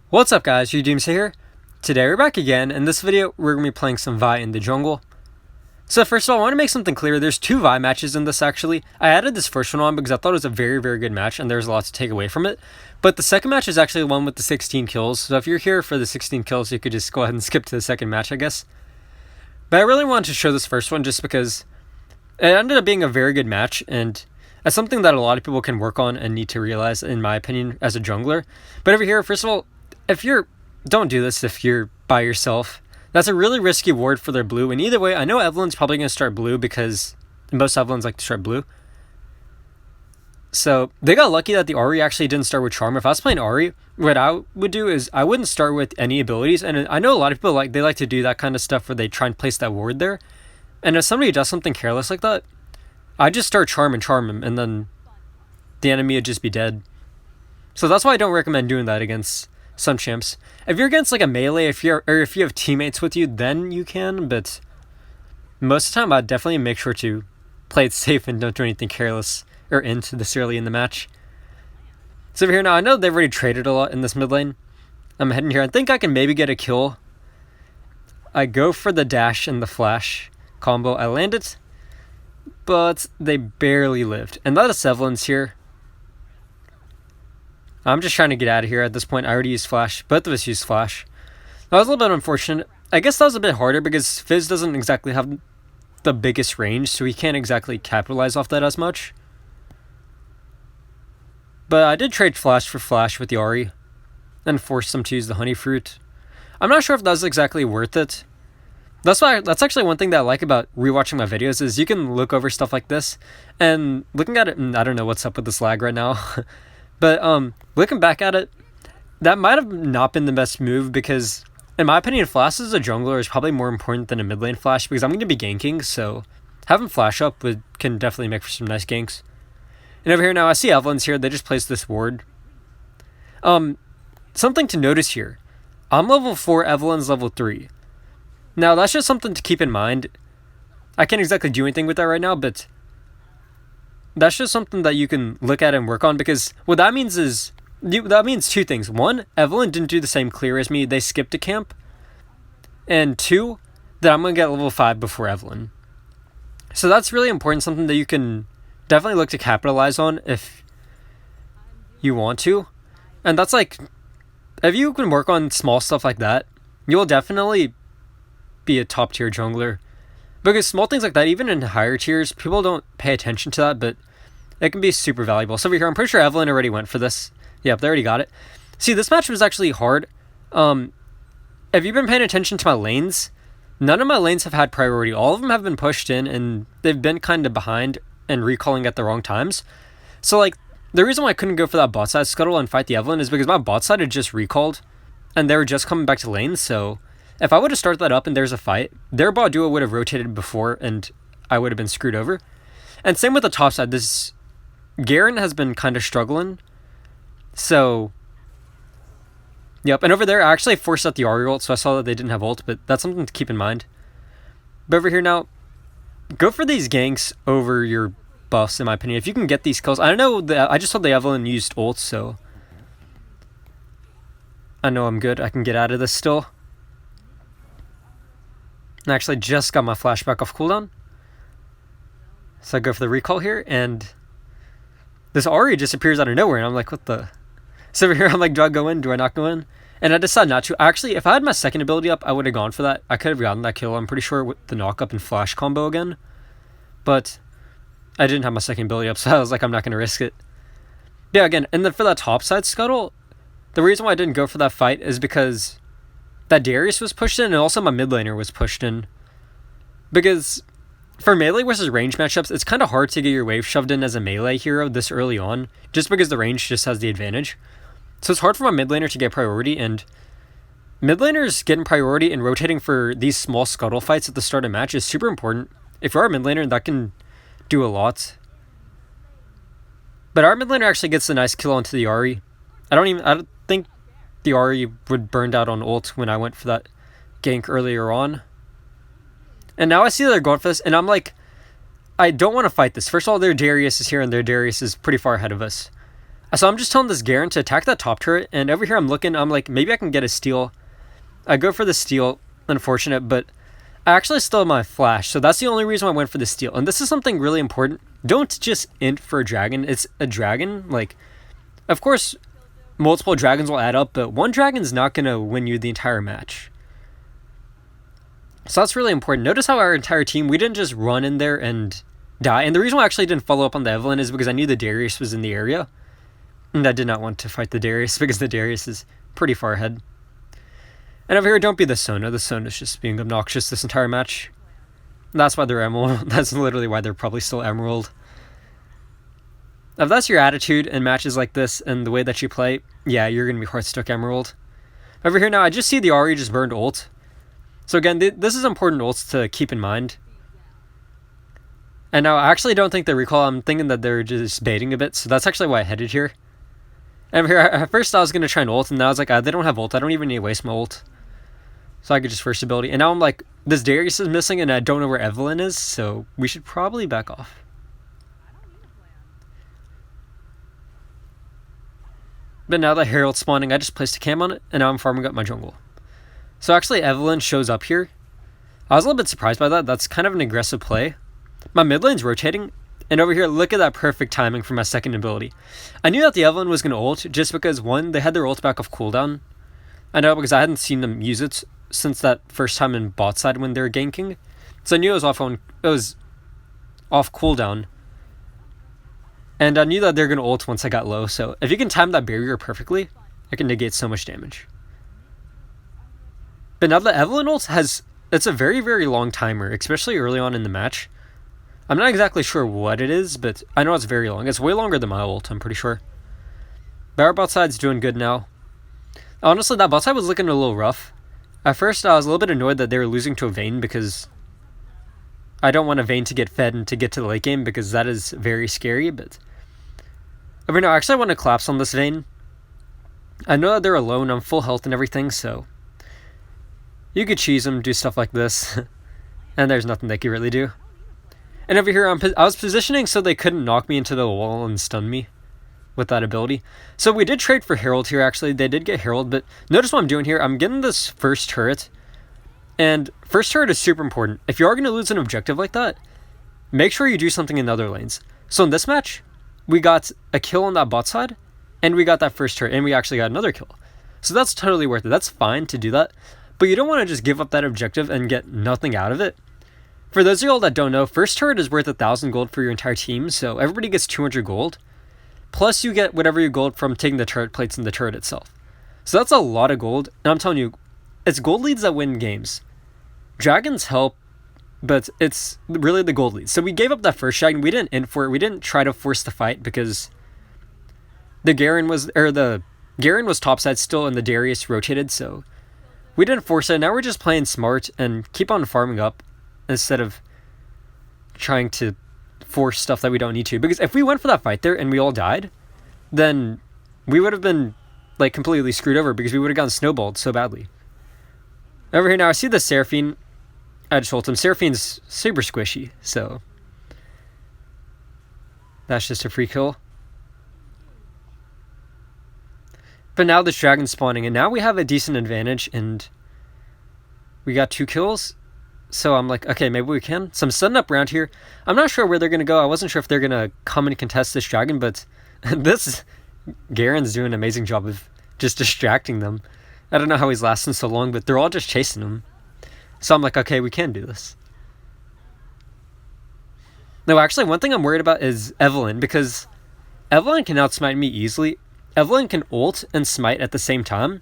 What's up guys, Doomsday here. Today we're back again. In this video, we're going to be playing some Vi in the jungle. So first of all, I want to make something clear. There's two Vi matches in this actually. I added this first one on because I thought it was a very, very good match and there's a lot to take away from it. But the second match is actually the one with the 16 kills. So if you're here for the 16 kills, you could just go ahead and skip to the second match, I guess. But I really wanted to show this first one just because it ended up being a very good match and that's something that a lot of people can work on and need to realize, in my opinion, as a jungler. But over here, first of all, don't do this if you're by yourself. That's a really risky ward for their blue. And either way, I know Evelyn's probably going to start blue because most Evelyns like to start blue. So they got lucky that the Ahri actually didn't start with Charm. If I was playing Ahri, what I would do is I wouldn't start with any abilities. And I know a lot of people like to do that kind of stuff where they try and place that ward there. And if somebody does something careless like that, I just start Charm him, and then the enemy would just be dead. So that's why I don't recommend doing that against some champs. If you're against like a melee, if you have teammates with you, then you can. But most of the time, I'd definitely make sure to play it safe and don't do anything careless or into this early in the match. So over here now, I know they've already traded a lot in this mid lane. I'm heading here. I think I can maybe get a kill. I go for the dash and the flash combo. I land it, but they barely lived. And that is Evelyn's here. I'm just trying to get out of here at this point. I already used flash. Both of us used flash. That was a little bit unfortunate. I guess that was a bit harder because Fizz doesn't exactly have the biggest range, so he can't exactly capitalize off that as much. But I did trade flash for flash with the Ahri and forced them to use the honey fruit. I'm not sure if that was exactly worth it. That's actually one thing that I like about rewatching my videos is you can look over stuff like this and looking at it, and I don't know what's up with this lag right now. But looking back at it, that might have not been the best move because, in my opinion, flash as a jungler is probably more important than a mid lane flash because I'm going to be ganking, so having flash up can definitely make for some nice ganks. And over here now, I see Evelyn's here. They just placed this ward. Something to notice here. I'm level 4, Evelyn's level 3. Now, that's just something to keep in mind. I can't exactly do anything with that right now, but that's just something that you can look at and work on because what that means is, that means two things. One, Evelyn didn't do the same clear as me. They skipped a camp. And two, that I'm going to get level 5 before Evelyn. So that's really important, something that you can definitely look to capitalize on if you want to. And that's like, if you can work on small stuff like that, you'll definitely be a top tier jungler. Because small things like that, even in higher tiers, people don't pay attention to that, but it can be super valuable. So over here, I'm pretty sure Evelyn already went for this. Yep, they already got it. See, this match was actually hard. If you've been paying attention to my lanes, none of my lanes have had priority. All of them have been pushed in, and they've been kind of behind and recalling at the wrong times. So, like, the reason why I couldn't go for that bot side scuttle and fight the Evelyn is because my bot side had just recalled, and they were just coming back to lane, so if I would have started that up and there's a fight, their bot duo would have rotated before, and I would have been screwed over. And same with the top side. This Garen has been kind of struggling. So, yep. And over there, I actually forced out the Ahri ult, so I saw that they didn't have ult, but that's something to keep in mind. But over here now, go for these ganks over your buffs, in my opinion. If you can get these kills. I know that I just saw the Evelyn used ult, so I know I'm good. I can get out of this still. I actually just got my flashback off cooldown. So I go for the recall here, and this Ahri just appears out of nowhere, and I'm like, what the? So over here, I'm like, do I go in? Do I not go in? And I decided not to. Actually, if I had my second ability up, I would have gone for that. I could have gotten that kill, I'm pretty sure, with the knock up and flash combo again. But I didn't have my second ability up, so I was like, I'm not going to risk it. Yeah, again, and then for that top side scuttle, the reason why I didn't go for that fight is because that Darius was pushed in, and also my mid laner was pushed in. Because for melee versus range matchups, it's kind of hard to get your wave shoved in as a melee hero this early on, just because the range just has the advantage. So it's hard for my mid laner to get priority, and mid laners getting priority and rotating for these small scuttle fights at the start of match is super important. If you are a mid laner, that can do a lot. But our mid laner actually gets a nice kill onto the Ahri. I don't think the Ahri would burned out on ult when I went for that gank earlier on. And now I see they're going for this, and I'm like, I don't want to fight this. First of all, their Darius is here, and their Darius is pretty far ahead of us. So I'm just telling this Garen to attack that top turret, and over here I'm looking, I'm like, maybe I can get a steal. I go for the steal, unfortunate, but I actually still have my flash, so that's the only reason why I went for the steal. And this is something really important. Don't just int for a dragon. It's a dragon. Like, of course, multiple dragons will add up, but one dragon's not going to win you the entire match. So that's really important. Notice how our entire team, we didn't just run in there and die. And the reason why I actually didn't follow up on the Evelynn is because I knew the Darius was in the area. And I did not want to fight the Darius because the Darius is pretty far ahead. And over here, don't be the Sona. The Sona's just being obnoxious this entire match. That's why they're Emerald. That's literally why they're probably still Emerald. If that's your attitude in matches like this and the way that you play, yeah, you're going to be Heartstuck Emerald. Over here now, I just see the Ahri just burned ult. So again, this is important ults to keep in mind. And now I actually don't think they recall. I'm thinking that they're just baiting a bit, so that's actually why I headed here. And over here, at first I was going to try and ult, and then I was like, they don't have ult. I don't even need to waste my ult. So I could just first ability. And now I'm like, this Darius is missing, and I don't know where Evelynn is, so we should probably back off. But now that Herald's spawning, I just placed a cam on it, and now I'm farming up my jungle. So actually, Evelynn shows up here. I was a little bit surprised by that. That's kind of an aggressive play. My mid lane's rotating, and over here, look at that perfect timing for my second ability. I knew that the Evelynn was going to ult, just because, one, they had their ult back off cooldown. I know because I hadn't seen them use it since that first time in bot side when they were ganking. So I knew it was off cooldown. And I knew that they're going to ult once I got low, so if you can time that barrier perfectly, it can negate so much damage. But now the Evelynn ult it's a very, very long timer, especially early on in the match. I'm not exactly sure what it is, but I know it's very long. It's way longer than my ult, I'm pretty sure. But our bot side's doing good now. Honestly, that bot side was looking a little rough. At first, I was a little bit annoyed that they were losing to a Vayne because I don't want a Vayne to get fed and to get to the late game because that is very scary, but over now, actually I want to collapse on this Vayne. I know that they're alone, I'm full health and everything, so you could cheese them, do stuff like this, and there's nothing they could really do. And over here, I was positioning so they couldn't knock me into the wall and stun me with that ability. So we did trade for Herald here, actually. They did get Herald, but notice what I'm doing here. I'm getting this first turret, and first turret is super important. If you are going to lose an objective like that, make sure you do something in the other lanes. So in this match, we got a kill on that bot side, and we got that first turret, and we actually got another kill. So that's totally worth it. That's fine to do that, but you don't want to just give up that objective and get nothing out of it. For those of y'all that don't know, first turret is worth 1,000 gold for your entire team, so everybody gets 200 gold. Plus you get whatever you gold from taking the turret plates in the turret itself. So that's a lot of gold, and I'm telling you, it's gold leads that win games. Dragons help, but it's really the gold leads. So we gave up that first dragon, we didn't int for it, we didn't try to force the fight because the Garen was topside still and the Darius rotated, so we didn't force it. Now we're just playing smart and keep on farming up instead of trying to force stuff that we don't need to. Because if we went for that fight there and we all died, then we would have been like completely screwed over because we would have gotten snowballed so badly. Over here now, I see the Seraphine. I just ult him. Seraphine's super squishy, so that's just a free kill. But now this dragon's spawning, and now we have a decent advantage, and we got 2 kills. So I'm like, okay, maybe we can. So I'm setting up around here. I'm not sure where they're going to go. I wasn't sure if they're going to come and contest this dragon, but this Garen's doing an amazing job of just distracting them. I don't know how he's lasting so long, but they're all just chasing him. So I'm like, okay, we can do this. No, actually, one thing I'm worried about is Evelynn, because Evelynn can outsmite me easily. Evelynn can ult and smite at the same time,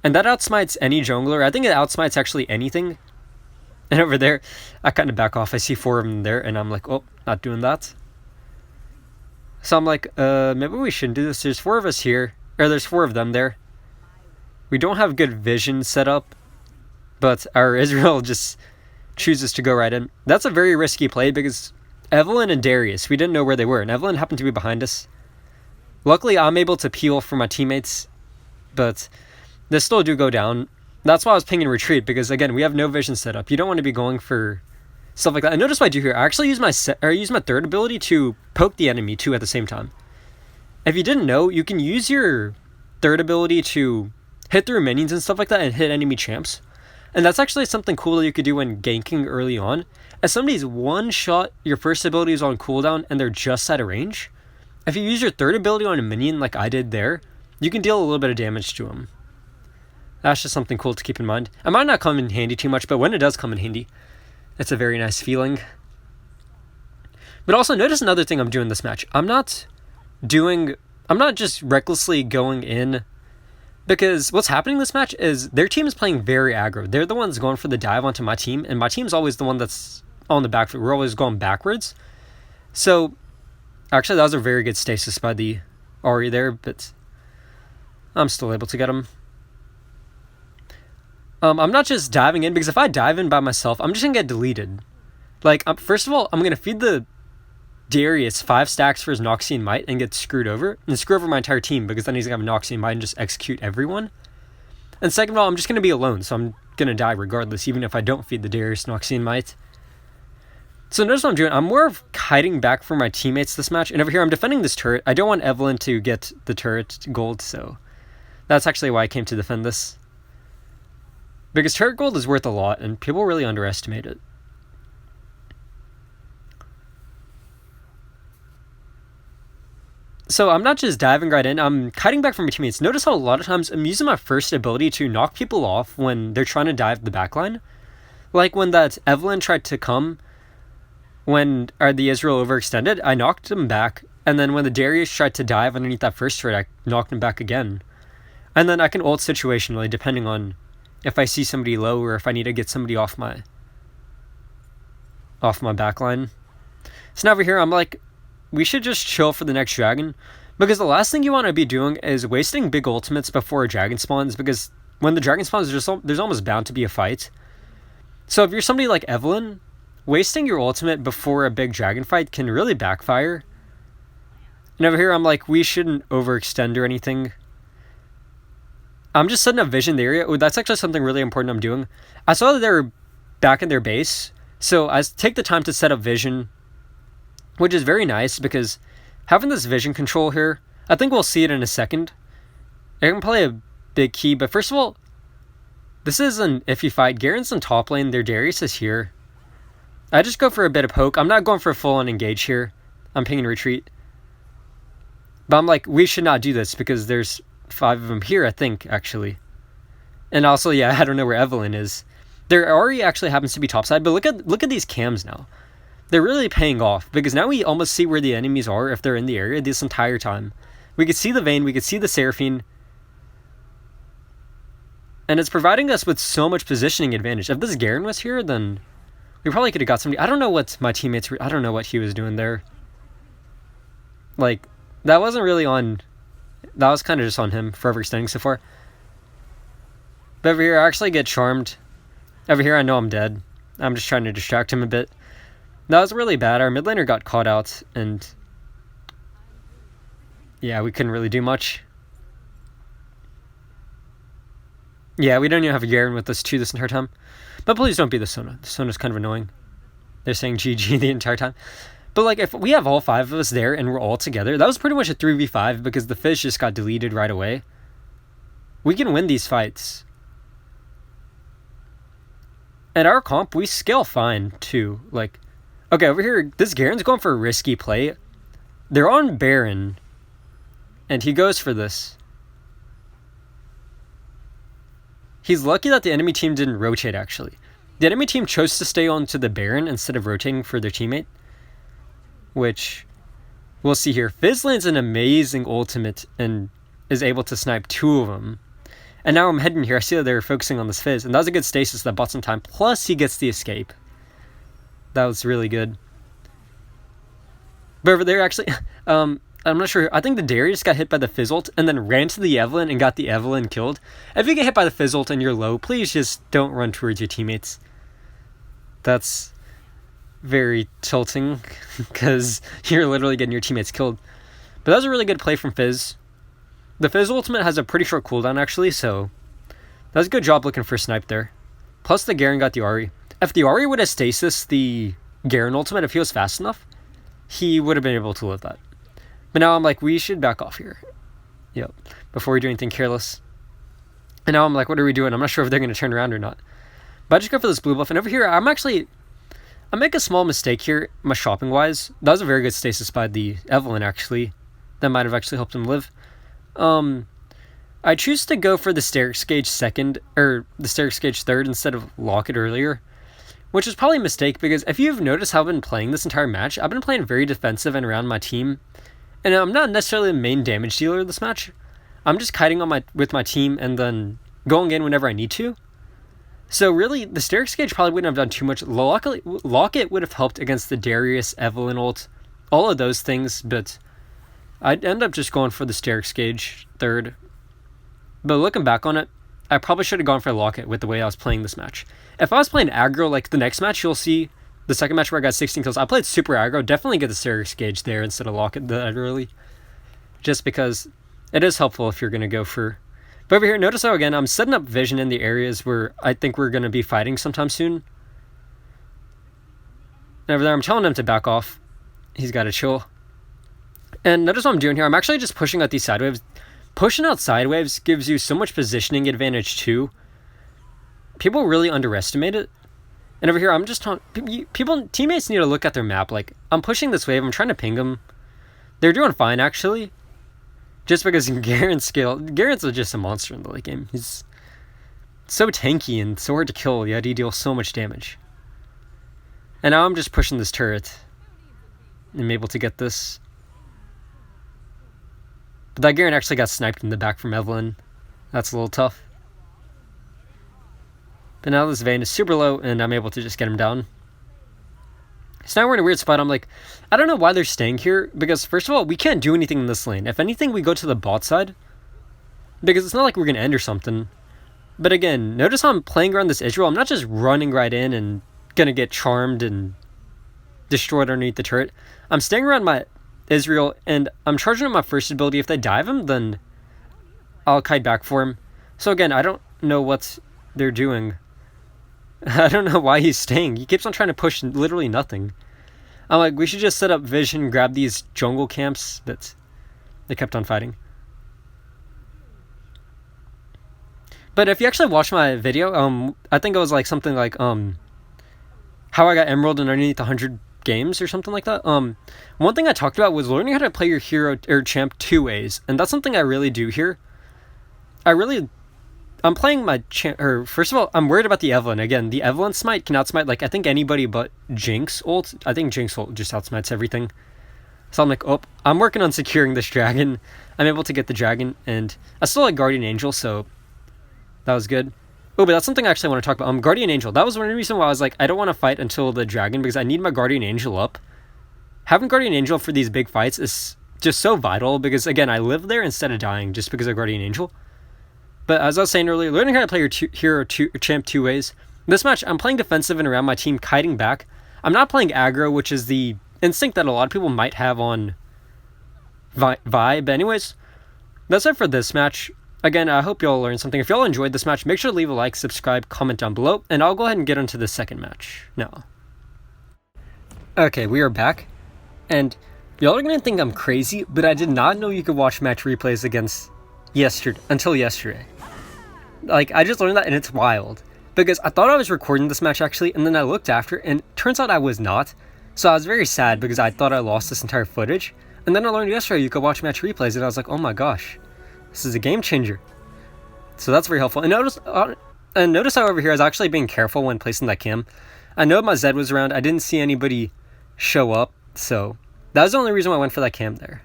and that outsmites any jungler. I think it outsmites actually anything. And over there, I kind of back off. I see 4 of them there, and I'm like, oh, not doing that. So I'm like, maybe we shouldn't do this. There's 4 of us here, or there's 4 of them there. We don't have good vision set up, but our Israel just chooses to go right in. That's a very risky play because Evelynn and Darius, we didn't know where they were, and Evelynn happened to be behind us. Luckily, I'm able to peel for my teammates, but they still do go down. That's why I was pinging retreat, because again, we have no vision set up. You don't want to be going for stuff like that. And notice what I do here. I actually use my third ability to poke the enemy too at the same time. if you didn't know, you can use your third ability to hit through minions and stuff like that and hit enemy champs. And that's actually something cool that you could do when ganking early on. As somebody's one shot, your first ability is on cooldown and they're just out of range. If you use your third ability on a minion like I did there, you can deal a little bit of damage to him. That's just something cool to keep in mind. It might not come in handy too much, but when it does come in handy, it's a very nice feeling. But also notice another thing I'm doing this match. I'm not just recklessly going in, because what's happening this match is their team is playing very aggro. They're the ones going for the dive onto my team, and my team's always the one that's on the back foot. We're always going backwards. So, actually, that was a very good stasis by the Ahri there, but I'm still able to get him. I'm not just diving in, because if I dive in by myself, I'm just going to get deleted. Like, first of all, I'm going to feed the Darius 5 stacks for his Noxian Might and get screwed over, and screw over my entire team, because then he's going to have Noxian Might and just execute everyone. And second of all, I'm just going to be alone, so I'm going to die regardless, even if I don't feed the Darius Noxian Might. So notice what I'm doing. I'm more of hiding back from my teammates this match, and over here I'm defending this turret. I don't want Evelynn to get the turret gold, so that's actually why I came to defend this. Because turret gold is worth a lot, and people really underestimate it. So I'm not just diving right in, I'm kiting back from my teammates. Notice how a lot of times I'm using my first ability to knock people off when they're trying to dive the backline. Like when that Evelynn tried to come when the Israel overextended, I knocked him back. And then when the Darius tried to dive underneath that first turret, I knocked him back again. And then I can ult situationally depending on if I see somebody low or if I need to get somebody off my backline. So now over here I'm like, we should just chill for the next dragon, because the last thing you want to be doing is wasting big ultimates before a dragon spawns, because when the dragon spawns, there's almost bound to be a fight. So if you're somebody like Evelynn, wasting your ultimate before a big dragon fight can really backfire. And over here I'm like, we shouldn't overextend or anything. I'm just setting up vision the area. Oh, that's actually something really important I'm doing. I saw that they were back in their base, so I take the time to set up vision, which is very nice, because having this vision control here, I think we'll see it in a second. I can play a big key, but first of all, this is an iffy fight. Garen's in top lane, their Darius is here. I just go for a bit of poke. I'm not going for a full-on engage here. I'm pinging retreat. But I'm like, we should not do this, because there's 5 of them here, I think, actually. And also, yeah, I don't know where Evelynn is. Their Ahri actually happens to be topside, but look at these cams now. They're really paying off, because now we almost see where the enemies are if they're in the area this entire time. We could see the Vayne, we could see the Seraphine, and it's providing us with so much positioning advantage. If this Garen was here, then we probably could have got somebody. I don't know what my teammates were, I don't know what he was doing there. Like, that wasn't really on, that was kind of just on him for overextending so far. But over here, I actually get charmed. Over here, I know I'm dead. I'm just trying to distract him a bit. That was really bad. Our mid laner got caught out, and yeah, we couldn't really do much. Yeah, we don't even have a Garen with us too this entire time. But please don't be the Sona. The Sona's kind of annoying. They're saying GG the entire time. But like, if we have all 5 of us there and we're all together, that was pretty much a 3v5, because the Fizz just got deleted right away. We can win these fights. And our comp, we scale fine too. Like, okay, over here, this Garen's going for a risky play. They're on Baron, and he goes for this. He's lucky that the enemy team didn't rotate, actually. The enemy team chose to stay on to the Baron instead of rotating for their teammate, which we'll see here. Fizz lands an amazing ultimate and is able to snipe 2 of them. And now I'm heading here. I see that they're focusing on this Fizz, and that was a good stasis that bought some time. Plus, he gets the escape. That was really good. But over there, actually, I'm not sure. I think the Darius got hit by the Fizz ult and then ran to the Evelynn and got the Evelynn killed. If you get hit by the Fizz ult and you're low, please just don't run towards your teammates. That's very tilting, because you're literally getting your teammates killed. But that was a really good play from Fizz. The Fizz ultimate has a pretty short cooldown, actually, so that was a good job looking for a snipe there. Plus, the Garen got the Ahri. If the Ahri would have stasis the Garen ultimate, if he was fast enough, he would have been able to live that. But now I'm like, we should back off here. Yep. Before we do anything careless. And now I'm like, what are we doing? I'm not sure if they're going to turn around or not. But I just go for this blue buff. And over here, I make a small mistake here, my shopping-wise. That was a very good stasis by the Evelynn, actually. That might have actually helped him live. I choose to go for the Sterak's Gage second, or the Sterak's Gage third instead of Locket earlier. Which is probably a mistake, because if you've noticed how I've been playing this entire match, I've been playing very defensive and around my team. And I'm not necessarily the main damage dealer this match. I'm just kiting with my team and then going in whenever I need to. So really, the Sterak's Gage probably wouldn't have done too much. Locket would have helped against the Darius, Evelynn ult, all of those things, but I'd end up just going for the Sterak's Gage third. But looking back on it, I probably should have gone for Locket with the way I was playing this match. If I was playing aggro like the next match, you'll see the second match where I got 16 kills. I played super aggro, definitely get the Sterak's Gage there instead of Locket that early. Just because it is helpful if you're going to go for... But over here, notice how, again, I'm setting up vision in the areas where I think we're going to be fighting sometime soon. And over there, I'm telling him to back off. He's got to chill. And notice what I'm doing here. I'm actually just pushing out these side waves. Pushing out side waves gives you so much positioning advantage, too. People really underestimate it. And over here, I'm just teammates need to look at their map. Like, I'm pushing this wave. I'm trying to ping them. They're doing fine, actually. Just because Garen's just a monster in the late game. He's so tanky and so hard to kill, yet he deals so much damage. And now I'm just pushing this turret. I'm able to get this. But that Garen actually got sniped in the back from Evelynn. That's a little tough. But now this Vayne is super low, and I'm able to just get him down. So now we're in a weird spot. I'm like, I don't know why they're staying here, because first of all, we can't do anything in this lane. If anything, we go to the bot side, because it's not like we're going to end or something. But again, notice how I'm playing around this Israel. I'm not just running right in and going to get charmed and destroyed underneath the turret. I'm staying around my Israel, and I'm charging on my first ability. If they dive him, then I'll kite back for him. So again, I don't know what they're doing. I don't know why he's staying. He keeps on trying to push literally nothing. I'm like, we should just set up vision, grab these jungle camps, but they kept on fighting. But if you actually watch my video, I think it was like something like how I got Emerald in underneath 100 games or something like that. One thing I talked about was learning how to play your hero or champ two ways, and that's something I really do here. I'm playing my first of all, I'm worried about the Evelynn. Again, the Evelynn smite can outsmite, like, I think anybody but Jinx ult. I think Jinx ult just outsmites everything. So I'm like, oh, I'm working on securing this dragon. I'm able to get the dragon, and I still like Guardian Angel, so that was good. Oh, but that's something I actually want to talk about. Guardian Angel, that was one reason why I was like, I don't want to fight until the dragon, because I need my Guardian Angel up. Having Guardian Angel for these big fights is just so vital, because again, I live there instead of dying just because of Guardian Angel. But as I was saying earlier, learning how to play your hero champ two ways. This match, I'm playing defensive and around my team, kiting back. I'm not playing aggro, which is the instinct that a lot of people might have on Vi. But anyways, that's it for this match. Again, I hope y'all learned something. If y'all enjoyed this match, make sure to leave a like, subscribe, comment down below, and I'll go ahead and get into the second match now. Okay, we are back, and y'all are going to think I'm crazy, but I did not know you could watch match replays until yesterday. Like, I just learned that, and it's wild. Because I thought I was recording this match, actually, and then I looked after, and turns out I was not. So I was very sad, because I thought I lost this entire footage. And then I learned yesterday you could watch match replays, and I was like, oh my gosh. This is a game changer. So that's very helpful. And notice how over here I was actually being careful when placing that cam. I know my Zed was around. I didn't see anybody show up, so that was the only reason why I went for that cam there.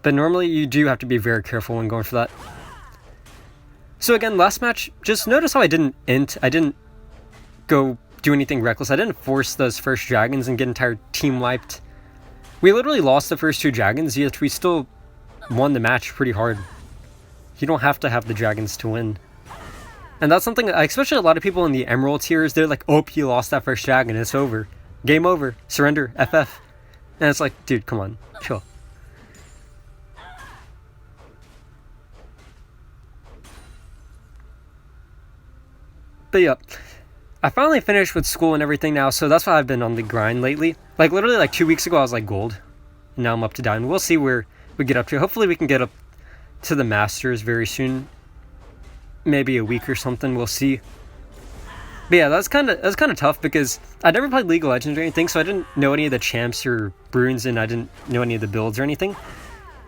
But normally you do have to be very careful when going for that. So again, last match, just notice how I didn't go do anything reckless. I didn't force those first dragons and get entire team wiped. We literally lost the first two dragons, yet we still won the match pretty hard. You don't have to have the dragons to win. And that's something that, especially a lot of people in the Emerald tiers, they're like, oh, you lost that first dragon, it's over. Game over. Surrender. FF. And it's like, dude, come on. Chill. But yeah, I finally finished with school and everything now, so that's why I've been on the grind lately. Like, literally, like 2 weeks ago, I was like gold. now I'm up to diamond. We'll see where we get up to. Hopefully we can get up to the Masters very soon. Maybe a week or something, we'll see. But yeah, that's kind of tough because I never played League of Legends or anything, so I didn't know any of the champs or runes, and I didn't know any of the builds or anything.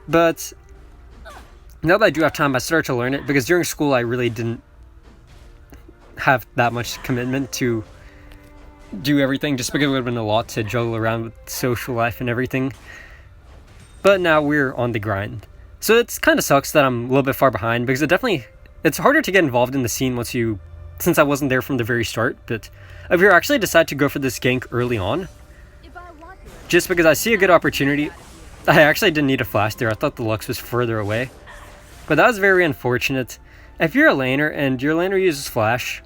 But now that I do have time, I started to learn it, because during school I really didn't have that much commitment to do everything, just because it would have been a lot to juggle around with social life and everything. But now we're on the grind. So it's kind of sucks that I'm a little bit far behind, because it's harder to get involved in the scene since I wasn't there from the very start. But if you actually decide to go for this gank early on, just because I see a good opportunity. I actually didn't need a flash there. I thought the Lux was further away. But that was very unfortunate. If you're a laner and your laner uses flash,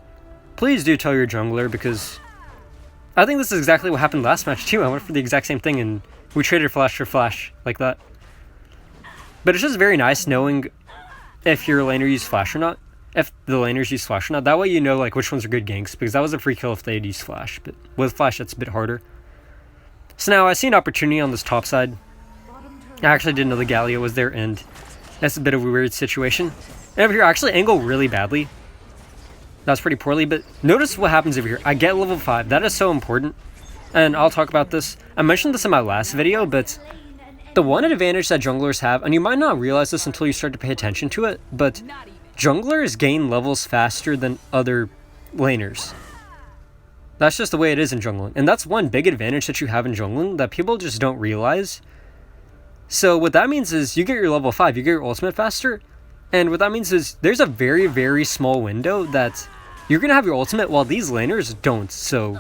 please do tell your jungler, because I think this is exactly what happened last match too. I went for the exact same thing and we traded flash for flash like that. But it's just very nice knowing if your laner uses flash or not. If the laners use flash or not. That way you know like which ones are good ganks, because that was a free kill if they had used flash. But with flash that's a bit harder. So now I see an opportunity on this top side. I actually didn't know the Galio was there, and that's a bit of a weird situation. And over here I actually angle really badly. That's pretty poorly, but notice what happens over here. I get level 5. That is so important. And I'll talk about this. I mentioned this in my last video, but the one advantage that junglers have, and you might not realize this until you start to pay attention to it, but junglers gain levels faster than other laners. That's just the way it is in jungling. And that's one big advantage that you have in jungling that people just don't realize. So what that means is you get your level 5, you get your ultimate faster. And what that means is there's a very, very small window that you're going to have your ultimate while these laners don't. So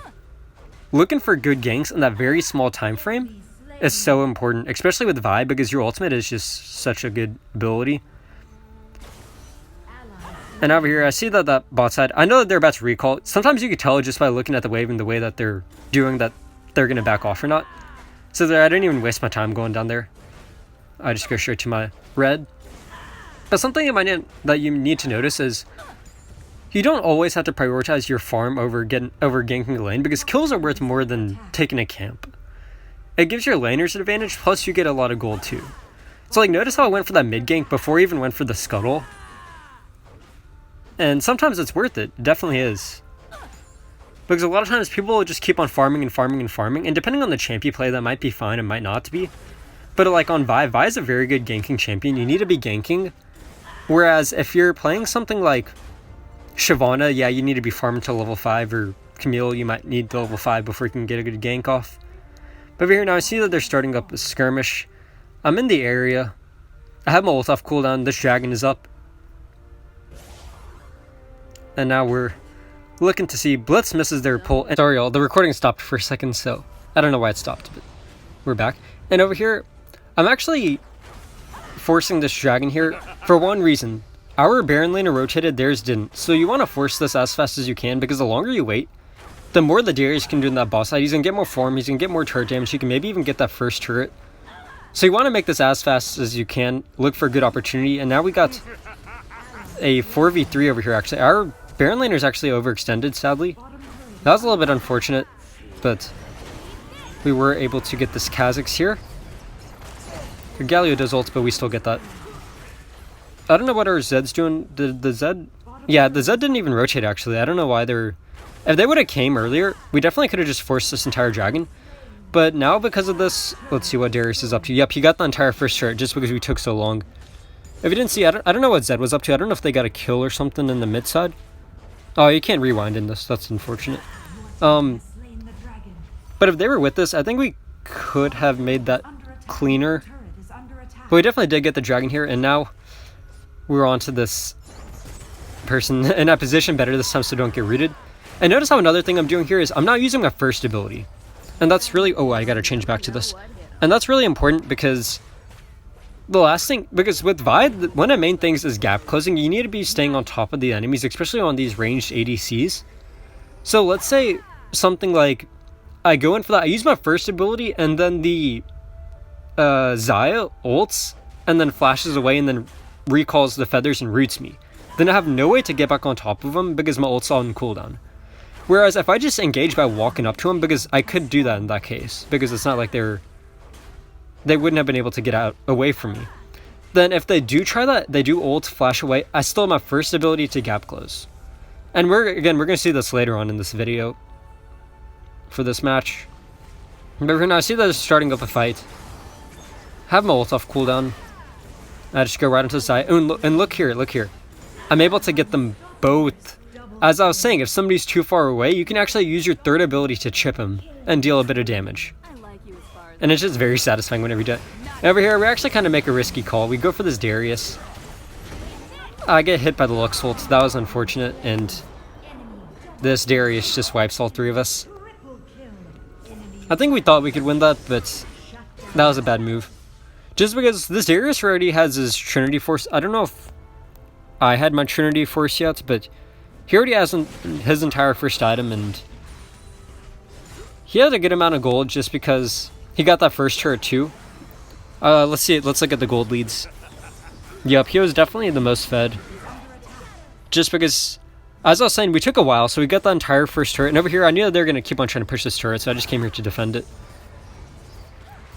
looking for good ganks in that very small time frame is so important, especially with Vi, because your ultimate is just such a good ability. And over here, I see that bot side, I know that they're about to recall. Sometimes you can tell just by looking at the wave and the way that they're doing that they're going to back off or not. So I didn't even waste my time going down there. I just go straight to my red. But something that you need to notice is you don't always have to prioritize your farm over ganking a lane, because kills are worth more than taking a camp. It gives your laners an advantage, plus you get a lot of gold too. So like notice how I went for that mid gank before I even went for the scuttle. And sometimes it's worth it. It definitely is. Because a lot of times people will just keep on farming and farming and farming, and depending on the champ you play, that might be fine and might not be. But like on Vi is a very good ganking champion. You need to be ganking. Whereas if you're playing something like Shyvana, yeah, you need to be farming to level 5, or Camille, you might need the level 5 before you can get a good gank off. But over here now, I see that they're starting up a skirmish. I'm in the area. I have my ult off cooldown. This dragon is up. And now we're looking to see Blitz misses their pull. And sorry, y'all, the recording stopped for a second, so I don't know why it stopped, but we're back. And over here, I'm actually forcing this dragon here for one reason. Our Baron laner rotated, theirs didn't. So you want to force this as fast as you can, because the longer you wait, the more the Darius can do in that boss side. He's going to get more farm, he's going to get more turret damage, he can maybe even get that first turret. So you want to make this as fast as you can, look for a good opportunity, and now we got a 4v3 over here actually. Our Baron laner is actually overextended, sadly. That was a little bit unfortunate, but we were able to get this Kha'Zix here. Galio does ult, but we still get that. I don't know what our Zed's doing. The Zed... Yeah, the Zed didn't even rotate, actually. I don't know why they're... If they would have came earlier, we definitely could have just forced this entire dragon. But now, because of this... Let's see what Darius is up to. Yep, he got the entire first turret just because we took so long. If you didn't see, I don't know what Zed was up to. I don't know if they got a kill or something in the mid side. Oh, you can't rewind in this. That's unfortunate. But if they were with this, I think we could have made that cleaner. But we definitely did get the dragon here, and now we're on to this person in that position better this time so don't get rooted. And notice how another thing I'm doing here is I'm not using my first ability. And that's really... Oh, I gotta change back to this. And that's really important because the last thing... Because with Vi, one of the main things is gap closing. You need to be staying on top of the enemies, especially on these ranged ADCs. So let's say something like I go in for that. I use my first ability and then the Xayah ults and then flashes away and then recalls the feathers and roots me. Then I have no way to get back on top of him because my ult's on cooldown. Whereas if I just engage by walking up to him, because I could do that in that case, because it's not like they're they wouldn't have been able to get out away from me. Then if they do try that, they do ult, flash away, I still have my first ability to gap close. And we're going to see this later on in this video for this match. But for now, I see that they're starting up a fight. Have my ult off cooldown. I just go right into the side. And look here. I'm able to get them both. As I was saying, if somebody's too far away, you can actually use your third ability to chip him and deal a bit of damage. And it's just very satisfying whenever you do it. Over here, we actually kind of make a risky call. We go for this Darius. I get hit by the Lux ult. That was unfortunate, and this Darius just wipes all three of us. I think we thought we could win that, but that was a bad move. Just because this Darius already has his Trinity Force. I don't know if I had my Trinity Force yet, but he already has his entire first item, and he had a good amount of gold just because he got that first turret too. Let's see. Let's look at the gold leads. Yep, he was definitely the most fed. Just because, as I was saying, we took a while, so we got the entire first turret. And over here, I knew that they were going to keep on trying to push this turret, so I just came here to defend it.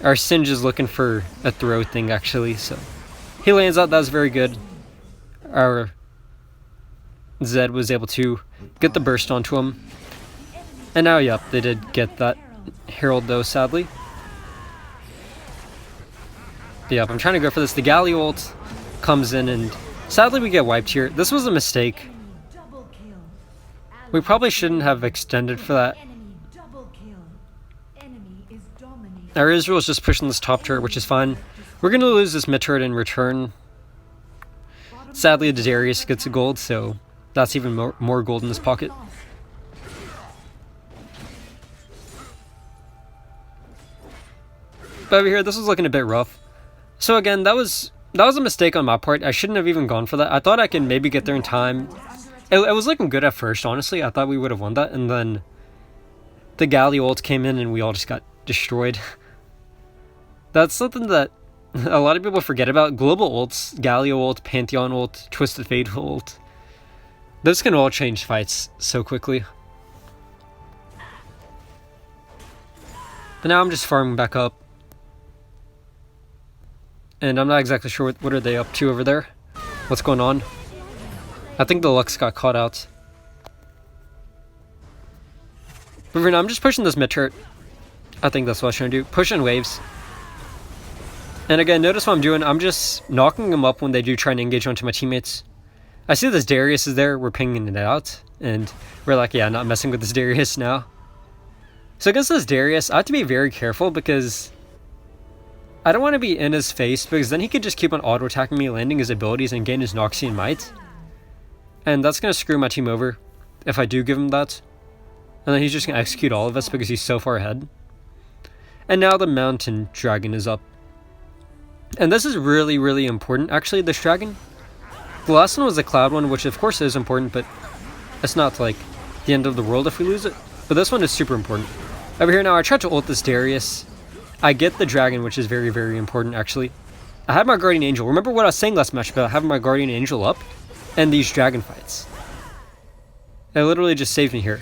Our Singe is looking for a throw thing, actually, so he lands out. That was very good. Our Zed was able to get the burst onto him. And now, yep, they did get that Herald, though, sadly. Yep, I'm trying to go for this. The Galio ult comes in, and sadly we get wiped here. This was a mistake. We probably shouldn't have extended for that. Our Israel is just pushing this top turret, which is fine. We're going to lose this mid turret in return. Sadly, the Darius gets a gold, so that's even more gold in his pocket. But over here, this was looking a bit rough. So again, that was a mistake on my part. I shouldn't have even gone for that. I thought I could maybe get there in time. It was looking good at first, honestly. I thought we would have won that, and then the Galio ult came in and we all just got destroyed. That's something that a lot of people forget about. Global ults, Galio ult, Pantheon ult, Twisted Fate ult. Those can all change fights so quickly. But now I'm just farming back up. And I'm not exactly sure what are they up to over there. What's going on? I think the Lux got caught out. But for now, I'm just pushing this mid turret. I think that's what I was trying to do. Pushing waves. And again, notice what I'm doing. I'm just knocking them up when they do try and engage onto my teammates. I see this Darius is there. We're pinging it out. And we're like, yeah, not messing with this Darius now. So against this Darius, I have to be very careful because I don't want to be in his face, because then he could just keep on auto-attacking me, landing his abilities, and gain his Noxian Might. And that's going to screw my team over if I do give him that. And then he's just going to execute all of us because he's so far ahead. And now the Mountain Dragon is up. And this is really, really important, actually, this dragon. The last one was the Cloud one, which of course is important, but it's not like the end of the world if we lose it. But this one is super important. Over here now, I tried to ult this Darius. I get the dragon, which is very, very important, actually. I had my Guardian Angel. Remember what I was saying last match about having my Guardian Angel up and these dragon fights. It literally just saved me here.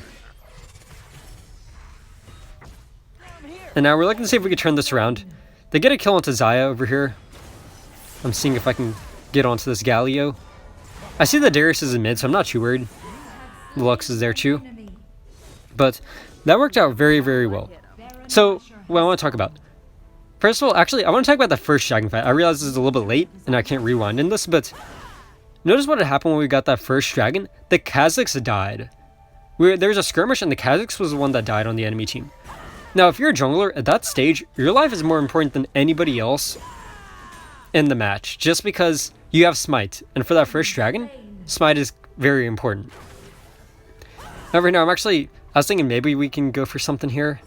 And now we're looking to see if we can turn this around. They get a kill onto Xayah over here. I'm seeing if I can get onto this Galio. I see the Darius is in mid, so I'm not too worried. The Lux is there too. But that worked out very, very well. So, what I want to talk about. First of all, actually, I want to talk about the first dragon fight. I realize this is a little bit late, and I can't rewind in this, but notice what had happened when we got that first dragon. The Kha'Zix died. There was a skirmish, and the Kha'Zix was the one that died on the enemy team. Now, if you're a jungler, at that stage, your life is more important than anybody else in the match, just because you have Smite. And for that first dragon, Smite is very important. However, now I was thinking maybe we can go for something here.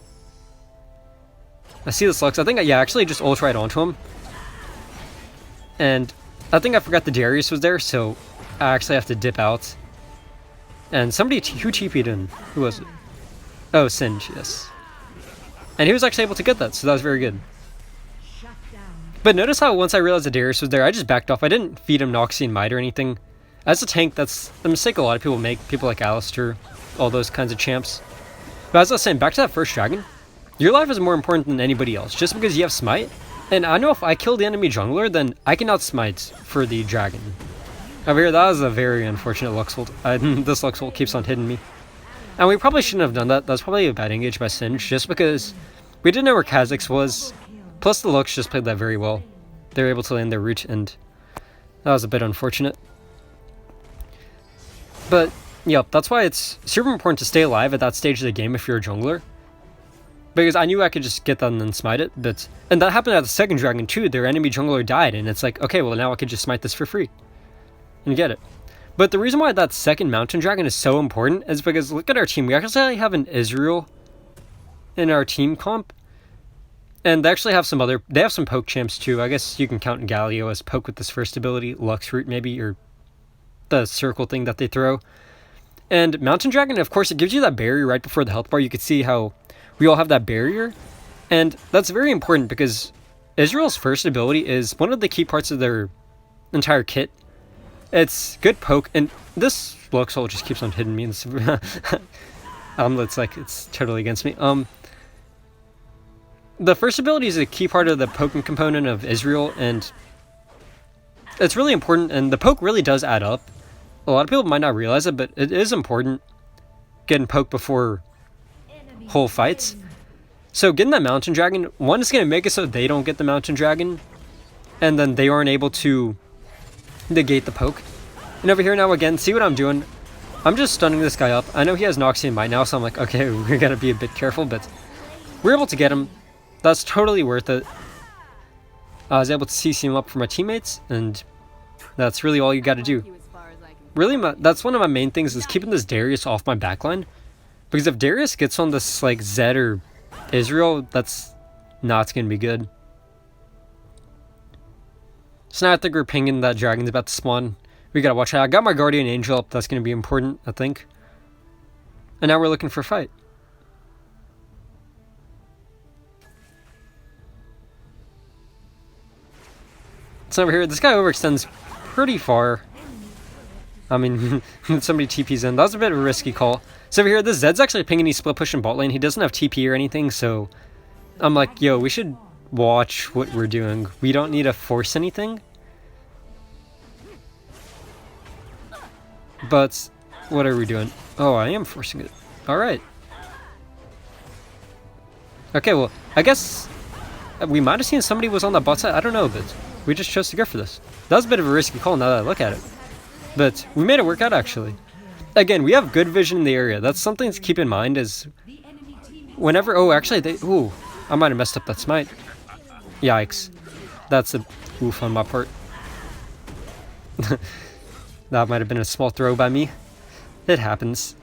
I see this Lux. I think, yeah, actually just ult right onto him. And I think I forgot the Darius was there, so I actually have to dip out. And somebody who TP'd in. Who was it? Oh, Singe, yes. And he was actually able to get that, so that was very good. But notice how once I realized the Darius was there, I just backed off. I didn't feed him Noxian Might or anything. As a tank, that's the mistake a lot of people make. People like Alistar, all those kinds of champs. But as I was saying, back to that first dragon. Your life is more important than anybody else. Just because you have Smite And I know if I kill the enemy jungler, then I can outsmite for the dragon. Over here, that was a very unfortunate Luxult. This Luxult keeps on hitting me. And we probably shouldn't have done that. That's probably a bad engage by Singe, just because we didn't know where Kha'Zix was. Plus the Lux just played that very well. They were able to land their root, and that was a bit unfortunate. But, yep, that's why it's super important to stay alive at that stage of the game if you're a jungler. Because I knew I could just get that and then smite it, but... And that happened at the second dragon too, their enemy jungler died, and it's like, okay, well now I could just smite this for free. And get it. But the reason why that second mountain dragon is so important is because look at our team. We actually have an Israel in our team comp. And they actually have some other... They have some poke champs too. I guess you can count Galio as poke with this first ability. Lux Root maybe, or the circle thing that they throw. And Mountain Dragon, of course, it gives you that barrier right before the health bar. You could see how we all have that barrier. And that's very important because Israel's first ability is one of the key parts of their entire kit. It's good poke, and this Luxol just keeps on hitting me. It's like it's totally against me. The first ability is a key part of the poking component of Israel, and it's really important, and the poke really does add up. A lot of people might not realize it, but it is important getting poked before whole fights. So getting that Mountain Dragon, one is going to make it so they don't get the Mountain Dragon, and then they aren't able to negate the poke. And over here now again, see what I'm doing? I'm just stunning this guy up. I know he has Noxian Might now, so I'm like, okay, we gotta be a bit careful, but we're able to get him. That's totally worth it. I was able to CC him up for my teammates, and that's really all you gotta do. Really, that's one of my main things, is keeping this Darius off my backline. Because if Darius gets on this, like, Zed or Israel, that's not gonna be good. So now I think we're pinging that dragon's about to spawn. We gotta watch out. I got my Guardian Angel up. That's gonna be important, I think. And now we're looking for a fight. So over here, this guy overextends pretty far. I mean, somebody TP's in. That was a bit of a risky call. So over here, this Zed's actually pinging, he's split pushing bot lane. He doesn't have TP or anything, so I'm like, yo, we should watch what we're doing. We don't need to force anything. But what are we doing? Oh, I am forcing it. Alright. Okay, well, I guess we might have seen somebody was on the bot side. I don't know, but we just chose to go for this. That was a bit of a risky call now that I look at it. But we made it work out, actually. Again, we have good vision in the area. That's something to keep in mind is whenever... Oh, actually, they... Ooh, I might have messed up that smite. Yikes. That's a oof on my part. That might have been a small throw by me. It happens.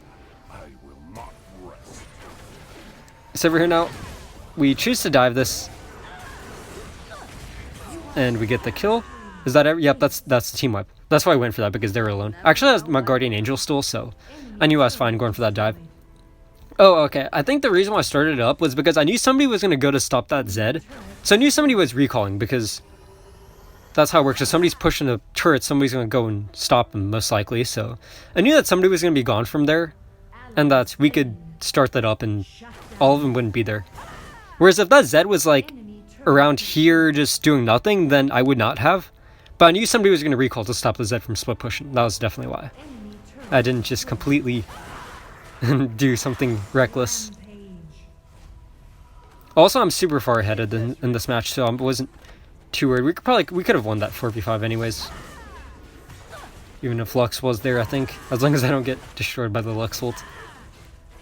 So over here now, we choose to dive this. And we get the kill. Is that it? Yep, that's the team wipe. That's why I went for that, because they were alone. Actually, I have my Guardian Angel still, so I knew I was fine going for that dive. Oh, okay. I think the reason why I started it up was because I knew somebody was going to go to stop that Zed. So I knew somebody was recalling, because that's how it works. If somebody's pushing a turret, somebody's going to go and stop them, most likely. So I knew that somebody was going to be gone from there, and that we could start that up, and all of them wouldn't be there. Whereas if that Zed was, like, around here just doing nothing, then I would not have. But I knew somebody was going to recall to stop the Zed from split pushing. That was definitely why. I didn't just completely do something reckless. Also, I'm super far ahead in this match, so I wasn't too worried. We could have won that 4v5 anyways. Even if Lux was there, I think. As long as I don't get destroyed by the Lux ult.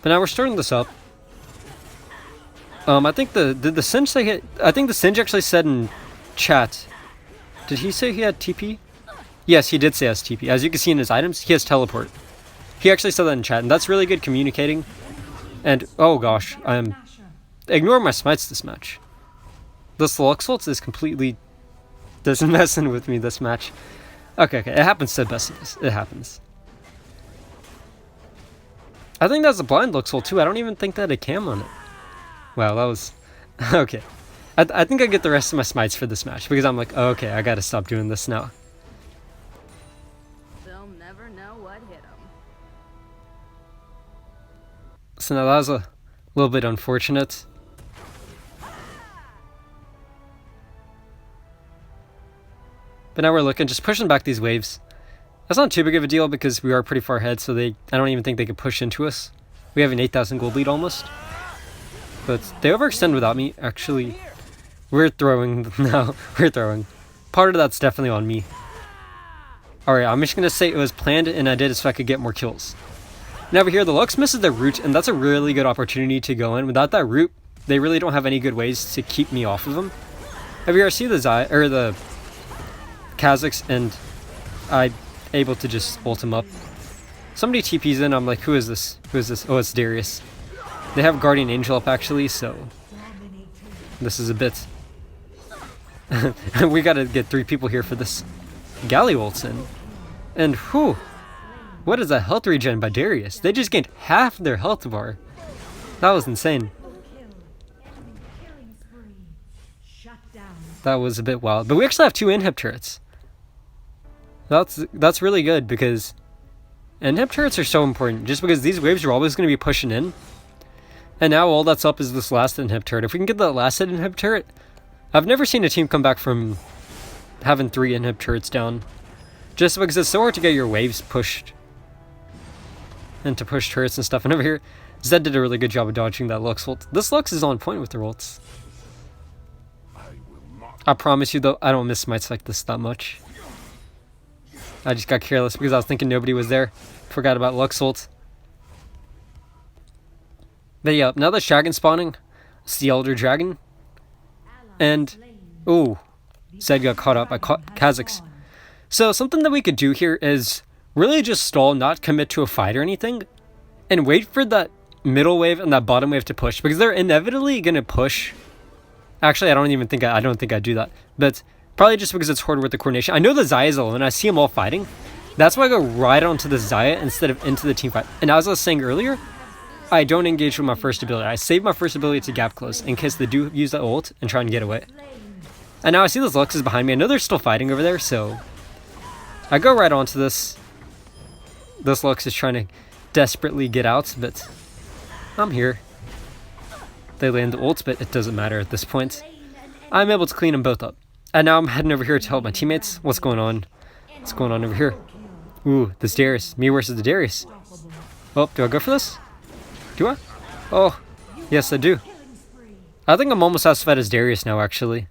But now we're starting this up. I think did the Singe say hit? I think the Singe actually said in chat. Did he say he had TP? Yes, he did say he has TP. As you can see in his items, he has teleport. He actually said that in chat, and that's really good communicating. And, oh gosh, I'm ignoring my smites this match. This Lux ult is completely doesn't messing with me this match. Okay, it happens to the best of us. It happens. I think that's a blind Lux ult too. I don't even think that had a cam on it. Wow, that was... Okay. I think I get the rest of my smites for this match, because I'm like, oh, okay, I gotta stop doing this now. They'll never know what hit them. So now that was a little bit unfortunate. But now we're looking, just pushing back these waves. That's not too big of a deal because we are pretty far ahead, so I don't even think they could push into us. We have an 8,000 gold lead almost. But they overextend without me. Actually, we're throwing now. We're throwing. Part of that's definitely on me. Alright, I'm just going to say it was planned and I did it so I could get more kills. Now over here, the Lux misses their root, and that's a really good opportunity to go in. Without that root, they really don't have any good ways to keep me off of them. Over here, I see the the Kha'Zix, and I'm able to just ult him up. Somebody TP's in, I'm like, who is this? Who is this? Oh, it's Darius. They have Guardian Angel up actually, so this is a bit... we gotta get 3 people here for this. Galio ults in. And whew! What is that health regen by Darius? They just gained half their health bar. That was insane. That was a bit wild. But we actually have 2 inhib turrets. That's really good because inhib turrets are so important. Just because these waves are always going to be pushing in. And now all that's up is this last inhib turret. If we can get that last inhib turret, I've never seen a team come back from having 3 inhib turrets down. Just because it's so hard to get your waves pushed. And to push turrets and stuff. And over here, Zed did a really good job of dodging that Lux ult. This Lux is on point with their ults. I promise you though, I don't miss smites like this that much. I just got careless because I was thinking nobody was there. Forgot about Lux ult. But yeah, now that Dragon's spawning, it's the Elder Dragon. And, ooh, Zed got caught up by Kha'Zix. So something that we could do here is really just stall, not commit to a fight or anything, and wait for that middle wave and that bottom wave to push, because they're inevitably gonna push. Actually, I don't think I'd do that, but probably just because it's hard with the coordination. I know the Xayah's alone, I see them all fighting. That's why I go right onto the Xayah instead of into the team fight. And as I was saying earlier, I don't engage with my first ability. I save my first ability to gap close in case they do use that ult and try and get away. And now I see those Luxes behind me. I know they're still fighting over there, so I go right onto this. This Lux is trying to desperately get out, but I'm here. They land the ult, but it doesn't matter at this point. I'm able to clean them both up. And now I'm heading over here to help my teammates. What's going on? What's going on over here? Ooh, this Darius. Me versus the Darius. Oh, do I go for this? Do I? Oh, yes I do. I think I'm almost as fed as Darius now, actually.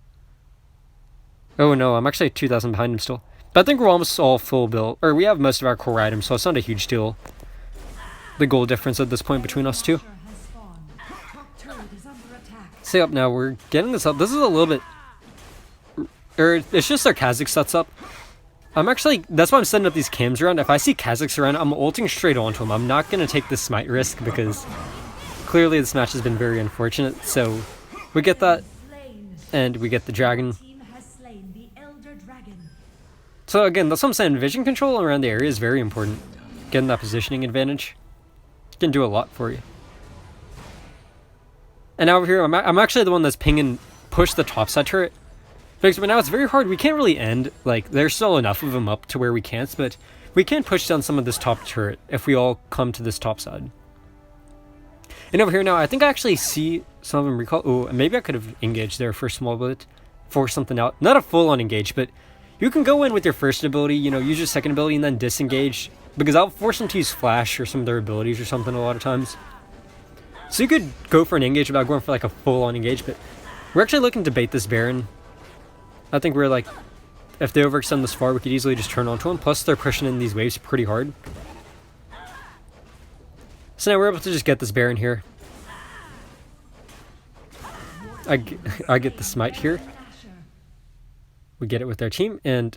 Oh no, I'm actually 2,000 behind him still. But I think we're almost all full build, or we have most of our core items, so it's not a huge deal. The goal difference at this point between us two. See up now, we're getting this up. This is a little bit, or it's just their Kha'Zix that's up. I'm actually, that's why I'm setting up these cams around. If I see Kha'Zix around, I'm ulting straight onto him. I'm not going to take the smite risk because clearly this match has been very unfortunate. So we get that, and we get the dragon. So again, that's what I'm saying. Vision control around the area is very important. Getting that positioning advantage can do a lot for you. And now over here, I'm actually the one that's pinging push the topside turret. But now it's very hard. We can't really end. Like, there's still enough of them up to where we can't, but we can push down some of this top turret if we all come to this top side. And over here now, I think I actually see some of them recall. Oh, maybe I could have engaged there for a small bit, force something out. Not a full-on engage, but you can go in with your first ability, you know, use your second ability and then disengage, because I'll force them to use flash or some of their abilities or something a lot of times. So you could go for an engage without going for like a full-on engage, but we're actually looking to bait this Baron. I think we're like, if they overextend this far, we could easily just turn onto them. Plus, they're pushing in these waves pretty hard. So now we're able to just get this Baron here. I get the smite here. We get it with our team, and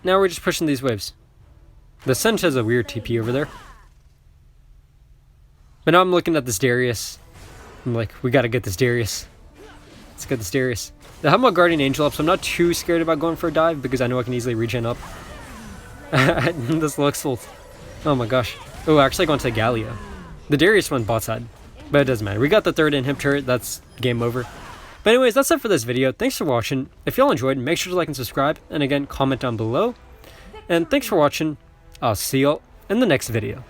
now we're just pushing these waves. The Sench has a weird TP over there. But now I'm looking at this Darius. I'm like, we gotta get this Darius. Let's get this Darius. I have my Guardian Angel up, so I'm not too scared about going for a dive because I know I can easily regen up. This looks full. Oh my gosh. Oh, actually going to Galio. The Darius went bot side, but it doesn't matter. We got the third inhib turret. That's game over. But anyways, that's it for this video. Thanks for watching. If y'all enjoyed, make sure to like and subscribe. And again, comment down below. And thanks for watching. I'll see y'all in the next video.